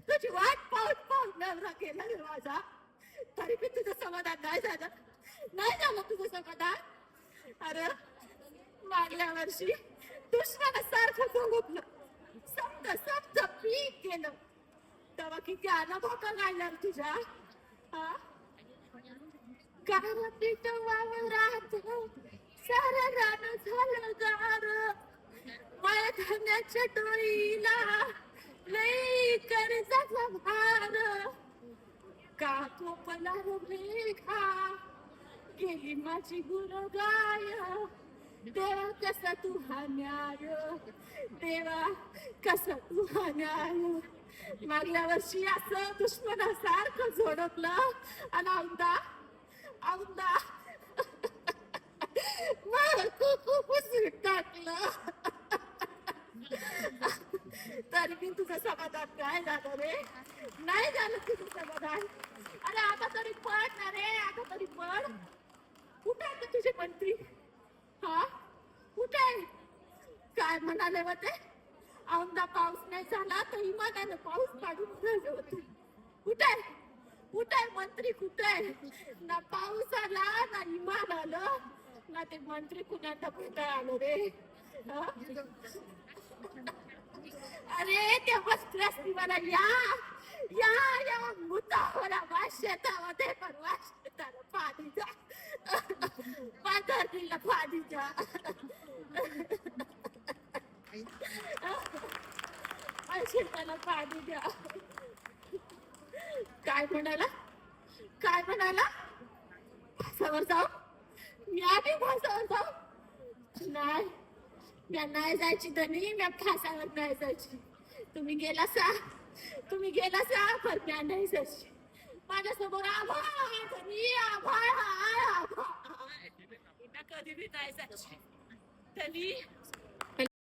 तुझी वाट पाहून पाहून नवरा गेला रे माझा, तरी पण तुझं समाधान नाही झालं. नाही झालं तुझं समाधान. अरे मागल्या वर्षी दुश्मनासारखं बघितलं, समजा समजा पीक गेलं, तेव्हा किती अनुभव करायला तुझ्या. हा गार पीठ वावरात सारा रान झालं गार, माया धान्याच्या डोईला लई कर्जाचा भार. का कोपला रेखा गेली माझी गुरगाय, देवा कसा तू हा न्याय, देवा कसा तू हा न्याय. मागल्या वर्षी असं दुश्मनासारखं झोडपलं आणि औंदा औंदा खूप टाकलं, तरी मी तुझं समाधान काय झालं रे. नाही झालं तुझं समाधान. अरे आता तरी पड ना रे, आता तरी पड. कुठे आहे तुझे मंत्री. हा कुठे आहे. काय म्हणाले होते, औंदा पाऊस नाही झाला तर इमानानं पाऊस पाडून ठेवले होते. कुठे आहे कुठे आहे मंत्री, कुठे आहे. ना पाऊस आला ना इमान आलं, ना ते मंत्री कुणाला कुठे आलं रे. अरे त्या वस्त्रास्ती मला या या या मुतावरा शेतामध्ये परवा शेताला पाणी जा, पाथर्डीला पाणी जा. शेताला पाणी द्या. काय म्हणाला, काय म्हणाला. भासावर जाऊ, मी आधी भासावर जाऊ. नाही मी नाही जायची धनी, मी फासावर नाही जायची. तुम्ही गेला सा, तुम्ही गेला सा, पण मी नाही जायची. माझ्यासमोर आभाळ धनी, आभाळ हाय, आभाळ. कधी बी नाही जायची धनी.